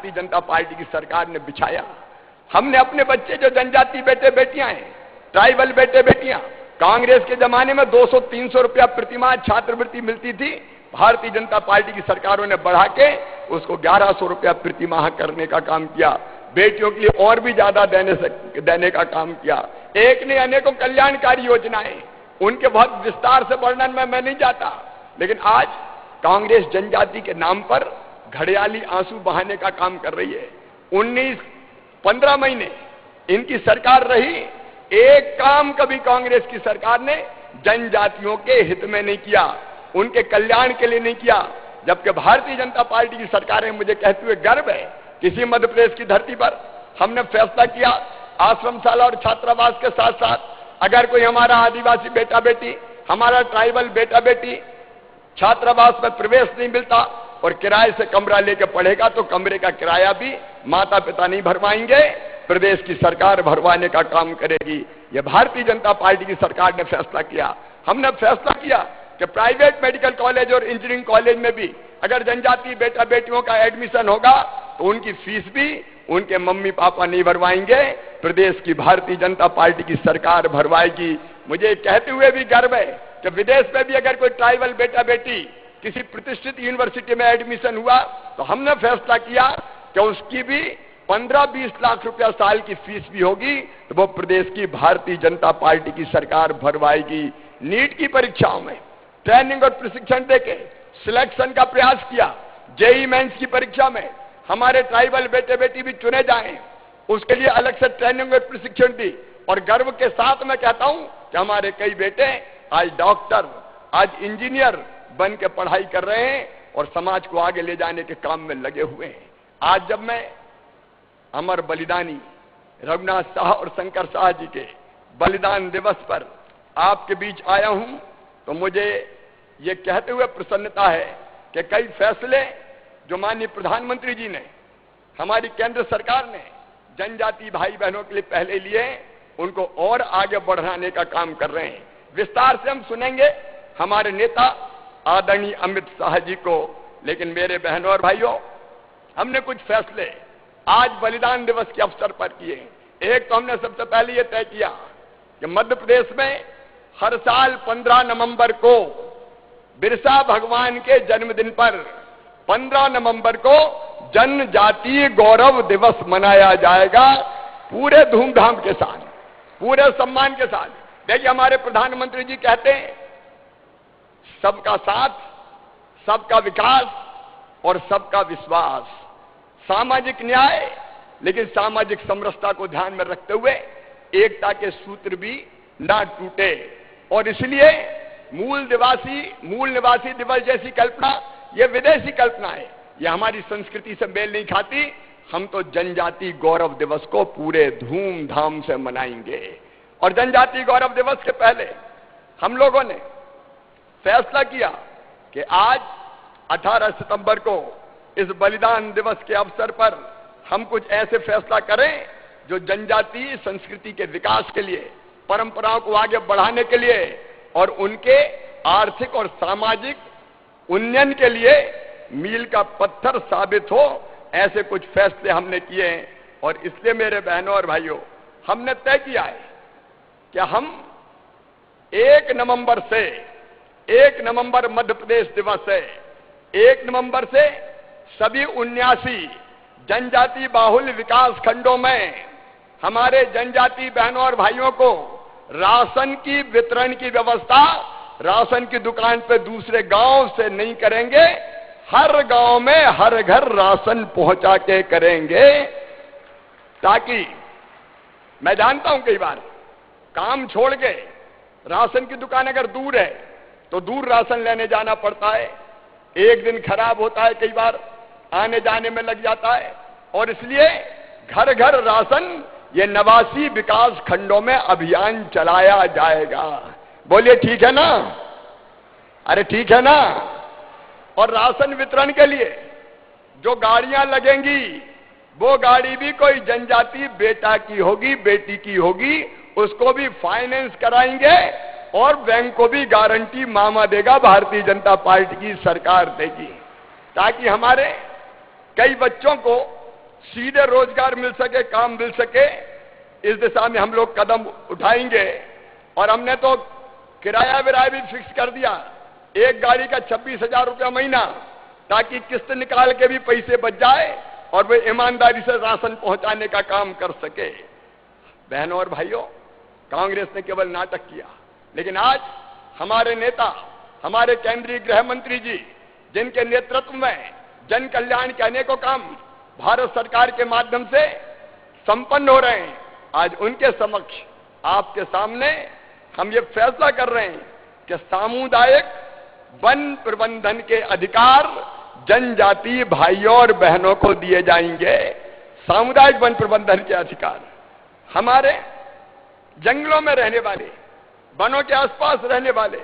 Bharatiya Janata party की सरकार ने बिछाया। हमने अपने बच्चे जो जनजाति बेटे बेटियां हैं, ट्राइबल बेटे बेटियां, कांग्रेस के जमाने में 200-300 रुपया प्रतिमाह छात्रवृत्ति मिलती थी, भारतीय जनता पार्टी की सरकारों ने बढ़ा के उसको 1100 रुपया प्रतिमाह करने का काम किया। बेटियों के लिए और भी ज्यादा देने का काम किया। एक ने अनेकों कल्याणकारी योजनाएं, उनके बहुत विस्तार से वर्णन में मैं नहीं जाता, लेकिन आज कांग्रेस जनजाति के नाम पर घड़ियाली आंसू बहाने का काम कर रही है। 15 महीने इनकी सरकार रही, एक काम कभी कांग्रेस की सरकार ने जनजातियों के हित में नहीं किया, उनके कल्याण के लिए नहीं किया। जबकि भारतीय जनता पार्टी की सरकार है, मुझे कहते हुए गर्व है, किसी मध्य प्रदेश की धरती पर हमने फैसला किया आश्रमशाला और छात्रावास के साथ साथ अगर कोई हमारा आदिवासी बेटा बेटी, हमारा ट्राइबल बेटा बेटी छात्रावास में प्रवेश नहीं मिलता और किराए से कमरा लेकर पढ़ेगा तो कमरे का किराया भी माता पिता नहीं भरवाएंगे, प्रदेश की सरकार भरवाने का काम करेगी। यह भारतीय जनता पार्टी की सरकार ने फैसला किया। हमने फैसला किया कि प्राइवेट मेडिकल कॉलेज और इंजीनियरिंग कॉलेज में भी अगर जनजाति बेटा बेटियों का एडमिशन होगा तो उनकी फीस भी उनके मम्मी पापा नहीं भरवाएंगे, प्रदेश की भारतीय जनता पार्टी की सरकार भरवाएगी। मुझे कहते हुए भी गर्व है कि विदेश में भी अगर कोई ट्राइबल बेटा बेटी किसी प्रतिष्ठित यूनिवर्सिटी में एडमिशन हुआ तो हमने फैसला किया कि उसकी भी 15-20 लाख रुपया साल की फीस भी होगी तो वो प्रदेश की भारतीय जनता पार्टी की सरकार भरवाएगी। नीट की परीक्षाओं में ट्रेनिंग और प्रशिक्षण देके सिलेक्शन का प्रयास किया। जेईई मेंस की परीक्षा में हमारे ट्राइबल बेटे बेटी भी चुने जाएं, उसके लिए अलग से ट्रेनिंग और प्रशिक्षण दी। और गर्व के साथ मैं कहता हूं कि हमारे कई बेटे आज डॉक्टर, आज इंजीनियर बन के पढ़ाई कर रहे हैं और समाज को आगे ले जाने के काम में लगे हुए हैं। आज जब मैं अमर बलिदानी रघुनाथ शाह और शंकर शाह जी के बलिदान दिवस पर आपके बीच आया हूं तो मुझे ये कहते हुए प्रसन्नता है कि कई फैसले जो माननीय प्रधानमंत्री जी ने, हमारी केंद्र सरकार ने जनजाति भाई बहनों के लिए पहले लिए, उनको और आगे बढ़ाने का काम कर रहे हैं। विस्तार से हम सुनेंगे हमारे नेता आदरणीय अमित शाह जी को। लेकिन मेरे बहनों और भाइयों, हमने कुछ फैसले आज बलिदान दिवस के अवसर पर किए। एक तो हमने सबसे पहले यह तय किया कि मध्य प्रदेश में हर साल 15 नवंबर को बिरसा भगवान के जन्मदिन पर 15 नवंबर को जनजातीय गौरव दिवस मनाया जाएगा, पूरे धूमधाम के साथ, पूरे सम्मान के साथ। देखिए, हमारे प्रधानमंत्री जी कहते हैं सबका साथ, सबका विकास और सबका विश्वास, सामाजिक न्याय, लेकिन सामाजिक समरसता को ध्यान में रखते हुए एकता के सूत्र भी ना टूटे। और इसलिए मूल निवासी दिवस जैसी कल्पना ये विदेशी कल्पना है, ये हमारी संस्कृति से मेल नहीं खाती। हम तो जनजाति गौरव दिवस को पूरे धूमधाम से मनाएंगे। और जनजाति गौरव दिवस के पहले हम लोगों ने फैसला किया कि आज 18 सितंबर को इस बलिदान दिवस के अवसर पर हम कुछ ऐसे फैसला करें जो जनजातीय संस्कृति के विकास के लिए, परंपराओं को आगे बढ़ाने के लिए और उनके आर्थिक और सामाजिक उन्नयन के लिए मील का पत्थर साबित हो। ऐसे कुछ फैसले हमने किए हैं। और इसलिए मेरे बहनों और भाइयों, हमने तय किया है कि हम 1 नवंबर से, 1 नवंबर मध्य प्रदेश दिवस है, 1 नवंबर से सभी 79 जनजाति बाहुल्य विकास खंडों में हमारे जनजाति बहनों और भाइयों को राशन की वितरण की व्यवस्था राशन की दुकान पे दूसरे गांव से नहीं करेंगे, हर गांव में हर घर राशन पहुंचा के करेंगे। ताकि मैं जानता हूं कई बार काम छोड़ के राशन की दुकान अगर दूर है तो दूर राशन लेने जाना पड़ता है, एक दिन खराब होता है, कई बार आने जाने में लग जाता है। और इसलिए घर घर राशन ये 89 विकास खंडों में अभियान चलाया जाएगा। बोलिए ठीक है ना? अरे ठीक है ना? और राशन वितरण के लिए जो गाड़ियां लगेंगी वो गाड़ी भी कोई जनजाति बेटा की होगी, बेटी की होगी, उसको भी फाइनेंस कराएंगे और बैंक को भी गारंटी मामा देगा, भारतीय जनता पार्टी की सरकार देगी। ताकि हमारे कई बच्चों को सीधे रोजगार मिल सके, काम मिल सके, इस दिशा में हम लोग कदम उठाएंगे। और हमने तो किराया विराया भी फिक्स कर दिया, एक गाड़ी का 26,000 रुपया महीना, ताकि किस्त निकाल के भी पैसे बच जाए और वे ईमानदारी से राशन पहुंचाने का काम कर सके। बहनों और भाइयों, कांग्रेस ने केवल नाटक किया, लेकिन आज हमारे नेता, हमारे केंद्रीय गृह मंत्री जी, जिनके नेतृत्व में जन कल्याण के अनेकों काम भारत सरकार के माध्यम से संपन्न हो रहे हैं, आज उनके समक्ष आपके सामने हम ये फैसला कर रहे हैं कि सामुदायिक वन प्रबंधन के अधिकार जनजातीय भाइयों और बहनों को दिए जाएंगे। सामुदायिक वन प्रबंधन के अधिकार हमारे जंगलों में रहने वाले, वनों के आसपास रहने वाले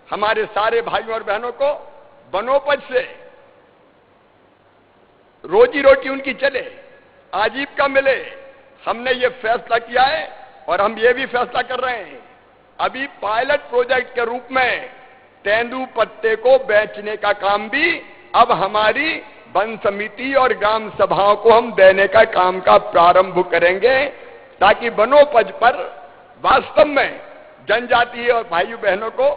हमारे सारे भाइयों और बहनों को वनोपज से रोजी रोटी उनकी चले, आजीविका मिले। हमने ये फैसला किया है और हम ये भी फैसला कर रहे हैं, अभी पायलट प्रोजेक्ट के रूप में तेंदू पत्ते को बेचने का काम भी अब हमारी वन समिति और ग्राम सभाओं को हम देने का काम का प्रारंभ करेंगे, ताकि वनोपज पर वास्तव में जनजातीय और भाई बहनों को,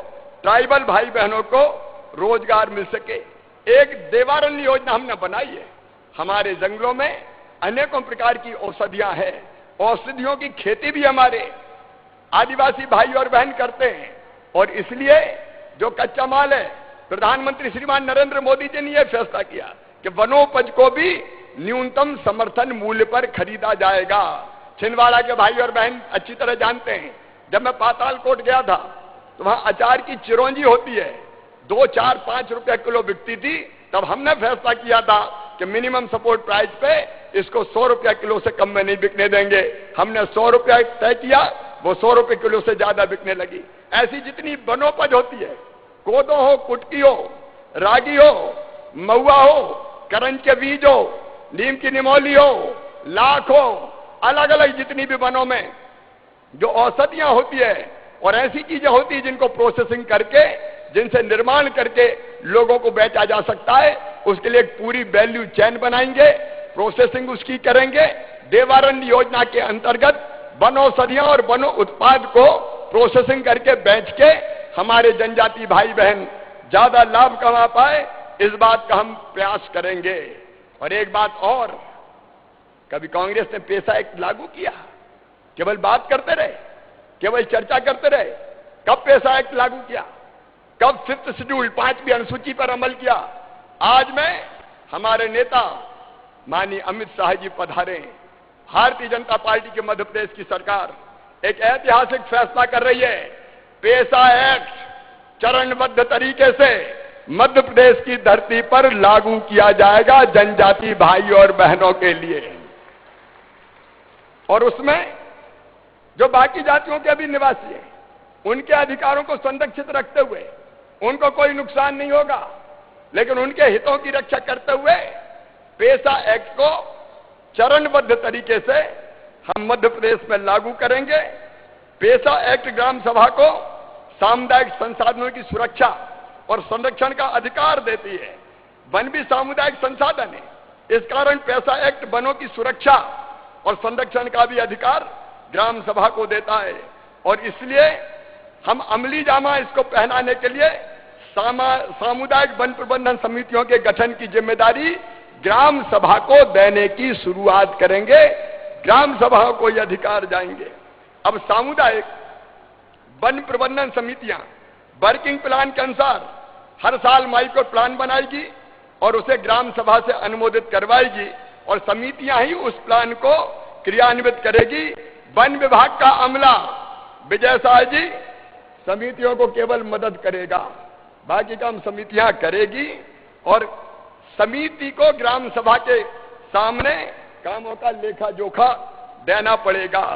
ट्राइबल भाई बहनों को रोजगार मिल सके। एक देवारण्य योजना हमने बनाई है। हमारे जंगलों में अनेकों प्रकार की औषधियां हैं, औषधियों की खेती भी हमारे आदिवासी भाई और बहन करते हैं, और इसलिए जो कच्चा माल है, प्रधानमंत्री श्रीमान नरेंद्र मोदी जी ने यह फैसला किया कि वनोपज को भी न्यूनतम समर्थन मूल्य पर खरीदा जाएगा। छिंदवाड़ा के भाई और बहन अच्छी तरह जानते हैं, जब मैं पातालकोट गया था तो वहां अचार की चिरौंजी होती है, 2, 4, 5 रुपए किलो बिकती थी। तब हमने फैसला किया था कि मिनिमम सपोर्ट प्राइस पे इसको 100 रुपया किलो से कम में नहीं बिकने देंगे। हमने 100 रुपया तय किया, वो 100 रुपए किलो से ज्यादा बिकने लगी। ऐसी जितनी वनोपज होती है, कोदो हो, कुटकी हो, रागी हो, महुआ हो, करंज के बीज हो, नीम की निमोली हो, लाख हो, अलग अलग जितनी भी वनों में जो औषधियां होती है और ऐसी चीजें होती है जिनको प्रोसेसिंग करके, जिनसे निर्माण करके लोगों को बेचा जा सकता है, उसके लिए एक पूरी वैल्यू चेन बनाएंगे, प्रोसेसिंग उसकी करेंगे। देवारण्य योजना के अंतर्गत वन औषधियां और वन उत्पाद को प्रोसेसिंग करके बेच के हमारे जनजाति भाई बहन ज्यादा लाभ कमा पाए, इस बात का हम प्रयास करेंगे। और एक बात और, कभी कांग्रेस ने पेशा एक्ट लागू किया? केवल बात करते रहे, केवल चर्चा करते रहे। कब पेशा एक्ट लागू किया? कब 5th शेड्यूल 5वीं अनुसूची पर अमल किया? आज में हमारे नेता माननीय अमित शाह जी पधारे, भारतीय जनता पार्टी के मध्य प्रदेश की सरकार एक ऐतिहासिक फैसला कर रही है। पेशा एक्ट चरणबद्ध तरीके से मध्य प्रदेश की धरती पर लागू किया जाएगा जनजाति भाई और बहनों के लिए। और उसमें जो बाकी जातियों के भी निवासी हैं, उनके अधिकारों को संरक्षित रखते हुए उनको कोई नुकसान नहीं होगा, लेकिन उनके हितों की रक्षा करते हुए पेशा एक्ट को चरणबद्ध तरीके से हम मध्य प्रदेश में लागू करेंगे। पेशा एक्ट ग्राम सभा को सामुदायिक संसाधनों की सुरक्षा और संरक्षण का अधिकार देती है। वन भी सामुदायिक संसाधन है, इस कारण पेशा एक्ट वनों की सुरक्षा और संरक्षण का भी अधिकार ग्राम सभा को देता है। और इसलिए हम अमली जामा इसको पहनाने के लिए सामुदायिक वन प्रबंधन समितियों के गठन की जिम्मेदारी ग्राम सभा को देने की शुरुआत करेंगे। ग्राम सभाओं को ये अधिकार जाएंगे। अब सामुदायिक वन प्रबंधन समितियां वर्किंग प्लान के अनुसार हर साल माइक्रो प्लान बनाएगी और उसे ग्राम सभा से अनुमोदित करवाएगी, और समितियां ही उस प्लान को क्रियान्वित करेगी। वन विभाग का अमला विजय शाह जी समितियों को केवल मदद करेगा, बाकी काम समितियां करेगी, और समिति को ग्राम सभा के सामने कामों का लेखा जोखा देना पड़ेगा।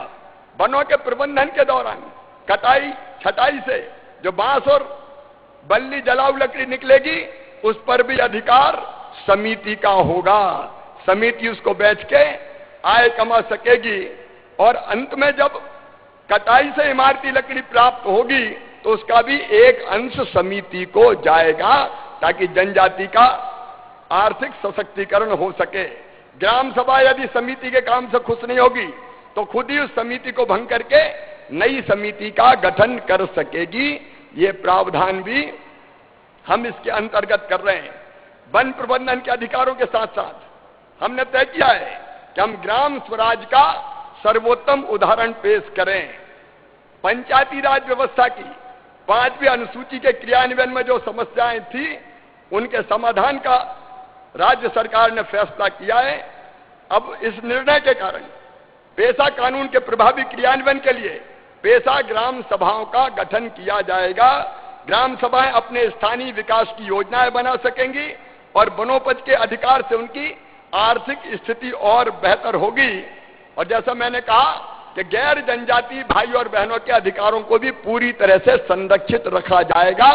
वनों के प्रबंधन के दौरान कटाई छटाई से जो बांस और बल्ली जलाऊ लकड़ी निकलेगी, उस पर भी अधिकार समिति का होगा। समिति उसको बेच के आय कमा सकेगी, और अंत में जब कटाई से इमारती लकड़ी प्राप्त होगी तो उसका भी एक अंश समिति को जाएगा, ताकि जनजाति का आर्थिक सशक्तिकरण हो सके। ग्राम सभा यदि समिति के काम से खुश नहीं होगी तो खुद ही उस समिति को भंग करके नई समिति का गठन कर सकेगी। ये प्रावधान भी हम इसके अंतर्गत कर रहे हैं। वन प्रबंधन के अधिकारों के साथ साथ हमने तय किया है कि हम ग्राम स्वराज का सर्वोत्तम उदाहरण पेश करें। पंचायती राज व्यवस्था की 5वीं अनुसूची के क्रियान्वयन में जो समस्याएं थी उनके समाधान का राज्य सरकार ने फैसला किया है। अब इस निर्णय के कारण पेशा कानून के प्रभावी क्रियान्वयन के लिए पेशा ग्राम सभाओं का गठन किया जाएगा। ग्राम सभाएं अपने स्थानीय विकास की योजनाएं बना सकेंगी और वनोपज के अधिकार से उनकी आर्थिक स्थिति और बेहतर होगी। और जैसा मैंने कहा कि गैर जनजातीय भाई और बहनों के अधिकारों को भी पूरी तरह से संरक्षित रखा जाएगा।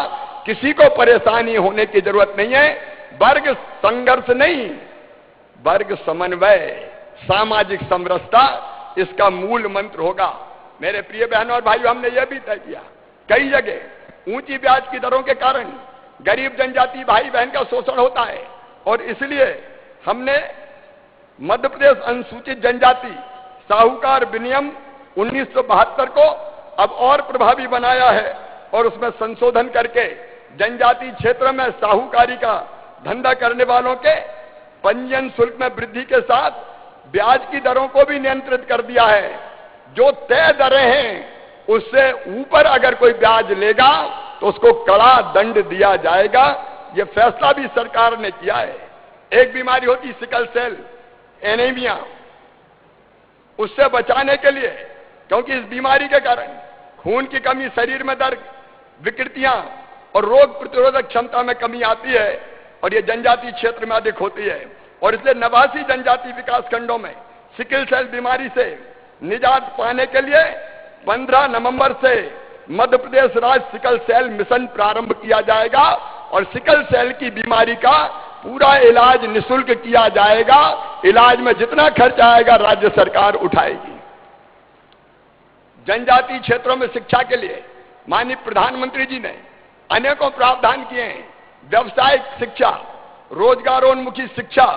किसी को परेशानी होने की जरूरत नहीं है। वर्ग संघर्ष नहीं, वर्ग समन्वय, सामाजिक समरसता इसका मूल मंत्र होगा। मेरे प्रिय बहनों और भाइयों, हमने यह भी तय किया कई जगह ऊंची ब्याज की दरों के कारण गरीब जनजाति भाई बहन का शोषण होता है और इसलिए हमने मध्य प्रदेश अनुसूचित जनजाति साहूकार विनियम 1972 को अब और प्रभावी बनाया है और उसमें संशोधन करके जनजाति क्षेत्र में साहूकारी का धंधा करने वालों के पंजीयन शुल्क में वृद्धि के साथ ब्याज की दरों को भी नियंत्रित कर दिया है। जो तय दरें हैं उससे ऊपर अगर कोई ब्याज लेगा तो उसको कड़ा दंड दिया जाएगा। यह फैसला भी सरकार ने किया है। एक बीमारी होती सिकल सेल एनीमिया, उससे बचाने के लिए, क्योंकि इस बीमारी के कारण खून की कमी, शरीर में दर्द, विकृतियां और रोग प्रतिरोधक क्षमता में कमी आती है और ये जनजातीय क्षेत्र में अधिक होती है और इसलिए 89 जनजातीय विकास खंडों में सिकल सेल बीमारी से निजात पाने के लिए 15 नवंबर से मध्य प्रदेश राज्य सिकल सेल मिशन प्रारंभ किया जाएगा और सिकल सेल की बीमारी का पूरा इलाज निःशुल्क किया जाएगा। इलाज में जितना खर्च आएगा राज्य सरकार उठाएगी। जनजातीय क्षेत्रों में शिक्षा के लिए माननीय प्रधानमंत्री जी ने अनेकों प्रावधान किए हैं। व्यवसायिक शिक्षा, रोजगारोन्मुखी शिक्षा,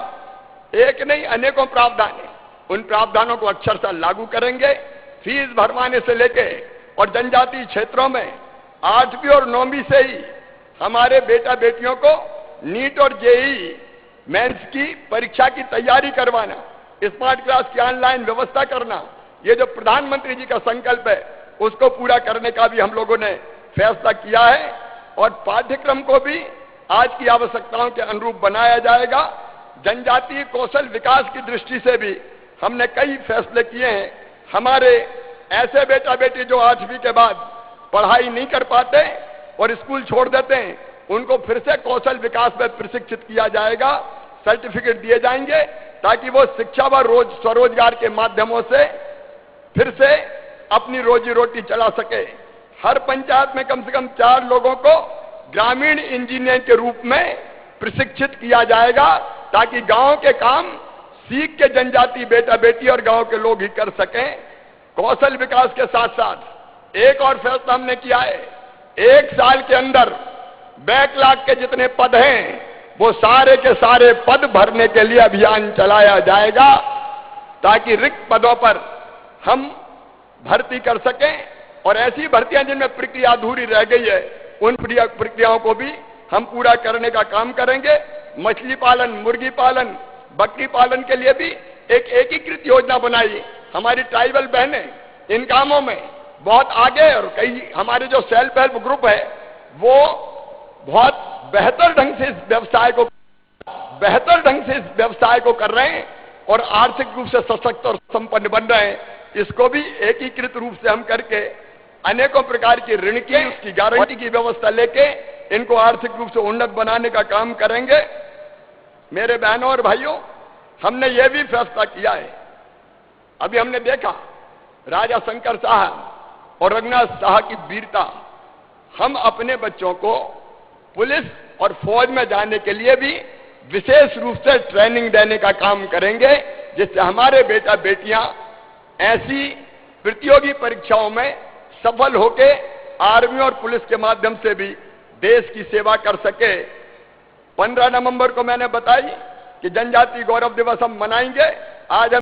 एक नहीं अनेकों प्रावधान है। उन प्रावधानों को अक्षरशः लागू करेंगे। फीस भरवाने से लेके और जनजातीय क्षेत्रों में 8वीं और 9वीं से ही हमारे बेटा बेटियों को नीट और जेईई मेंस की परीक्षा की तैयारी करवाना, स्मार्ट क्लास की ऑनलाइन व्यवस्था करना, ये जो प्रधानमंत्री जी का संकल्प है उसको पूरा करने का भी हम लोगों ने फैसला किया है और पाठ्यक्रम को भी आज की आवश्यकताओं के अनुरूप बनाया जाएगा। जनजातीय कौशल विकास की दृष्टि से भी हमने कई फैसले किए हैं। हमारे ऐसे बेटा बेटी जो 8वीं के बाद पढ़ाई नहीं कर पाते और स्कूल छोड़ देते हैं, उनको फिर से कौशल विकास में प्रशिक्षित किया जाएगा। सर्टिफिकेट दिए जाएंगे ताकि वो शिक्षा व स्वरोजगार के माध्यमों से फिर से अपनी रोजी रोटी चला सके। हर पंचायत में कम से कम 4 लोगों को ग्रामीण इंजीनियर के रूप में प्रशिक्षित किया जाएगा ताकि गांव के काम सीख के जनजाति बेटा बेटी और गांव के लोग ही कर सकें। कौशल विकास के साथ साथ एक और फैसला हमने किया है, 1 साल के अंदर बैकलॉग के जितने पद हैं वो सारे के सारे पद भरने के लिए अभियान चलाया जाएगा ताकि रिक्त पदों पर हम भर्ती कर सकें और ऐसी भर्तियां जिनमें प्रक्रिया अधूरी रह गई है उन प्रक्रियाओं को भी हम पूरा करने का काम करेंगे। मछली पालन, मुर्गी पालन, बकरी पालन के लिए भी एक एकीकृत योजना बनाई। हमारी ट्राइबल बहनें इन कामों में बहुत आगे और कई हमारे जो सेल्फ हेल्प ग्रुप है वो बहुत बेहतर ढंग से इस व्यवसाय को कर रहे हैं और आर्थिक रूप से सशक्त और संपन्न बन रहे हैं। इसको भी एकीकृत रूप से हम करके अनेकों प्रकार की ऋण की, उसकी गारंटी की व्यवस्था लेके इनको आर्थिक रूप से उन्नत बनाने का काम करेंगे। मेरे बहनों और भाइयों, हमने यह भी फैसला किया है, अभी हमने देखा राजा शंकर शाह और रघुनाथ शाह की वीरता। हम अपने बच्चों को पुलिस और फौज में जाने के लिए भी विशेष रूप से ट्रेनिंग देने का काम करेंगे जिससे हमारे बेटा बेटियां ऐसी प्रतियोगी परीक्षाओं में सफल होके आर्मी और पुलिस के माध्यम से भी देश की सेवा कर सके। 15 नवंबर को मैंने बताई कि जनजाति गौरव दिवस हम मनाएंगे। आज हम